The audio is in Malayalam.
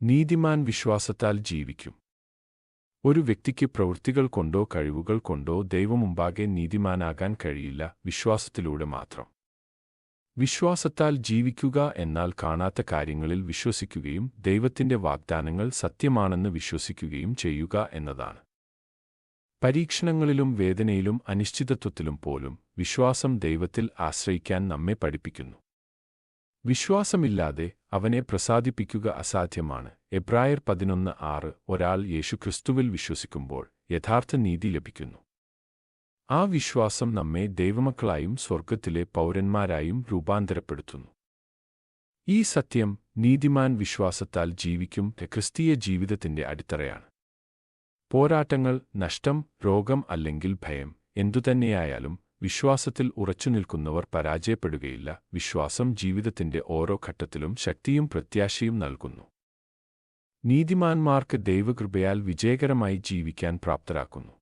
നീതിമാൻ വിശ്വാസത്താൽ ജീവിക്കും. ഒരു വ്യക്തിക്ക് പ്രവൃത്തികൾ കൊണ്ടോ കഴിവുകൾ കൊണ്ടോ ദൈവമുമ്പാകെ നീതിമാനാകാൻ കഴിയില്ല, വിശ്വാസത്തിലൂടെ മാത്രം. വിശ്വാസത്താൽ ജീവിക്കുക എന്നാൽ കാണാത്ത കാര്യങ്ങളിൽ വിശ്വസിക്കുകയും ദൈവത്തിന്റെ വാഗ്ദാനങ്ങൾ സത്യമാണെന്ന് വിശ്വസിക്കുകയും ചെയ്യുക എന്നതാണ്. പരീക്ഷണങ്ങളിലും വേദനയിലും അനിശ്ചിതത്വത്തിലും പോലും വിശ്വാസം ദൈവത്തിൽ ആശ്രയിക്കാൻ നമ്മെ പഠിപ്പിക്കുന്നു. വിശ്വാസമില്ലാതെ അവനെ പ്രസാദിപ്പിക്കുക അസാധ്യമാണ്. എബ്രായർ 11:6. ഒരാൾ യേശുക്രിസ്തുവിൽ വിശ്വസിക്കുമ്പോൾ യഥാർത്ഥ നീതി ലഭിക്കുന്നു. ആ വിശ്വാസം നമ്മെ ദൈവമക്കളായും സ്വർഗ്ഗത്തിലെ പൗരന്മാരായും രൂപാന്തരപ്പെടുത്തുന്നു. ഈ സത്യം, നീതിമാൻ വിശ്വാസത്താൽ ജീവിക്കും, ക്രിസ്തീയ ജീവിതത്തിന്റെ അടിത്തറയാണ്. പോരാട്ടങ്ങൾ, നഷ്ടം, രോഗം അല്ലെങ്കിൽ ഭയം എന്തുതന്നെയായാലും വിശ്വാസത്തിൽ ഉറച്ചുനിൽക്കുന്നവർ പരാജയപ്പെടുകയില്ല. വിശ്വാസം ജീവിതത്തിന്റെ ഓരോ ഘട്ടത്തിലും ശക്തിയും പ്രത്യാശയും നൽകുന്നു. നീതിമാന്മാർക്ക് ദൈവകൃപയാൽ വിജയകരമായി ജീവിക്കാൻ പ്രാപ്തരാക്കുന്നു.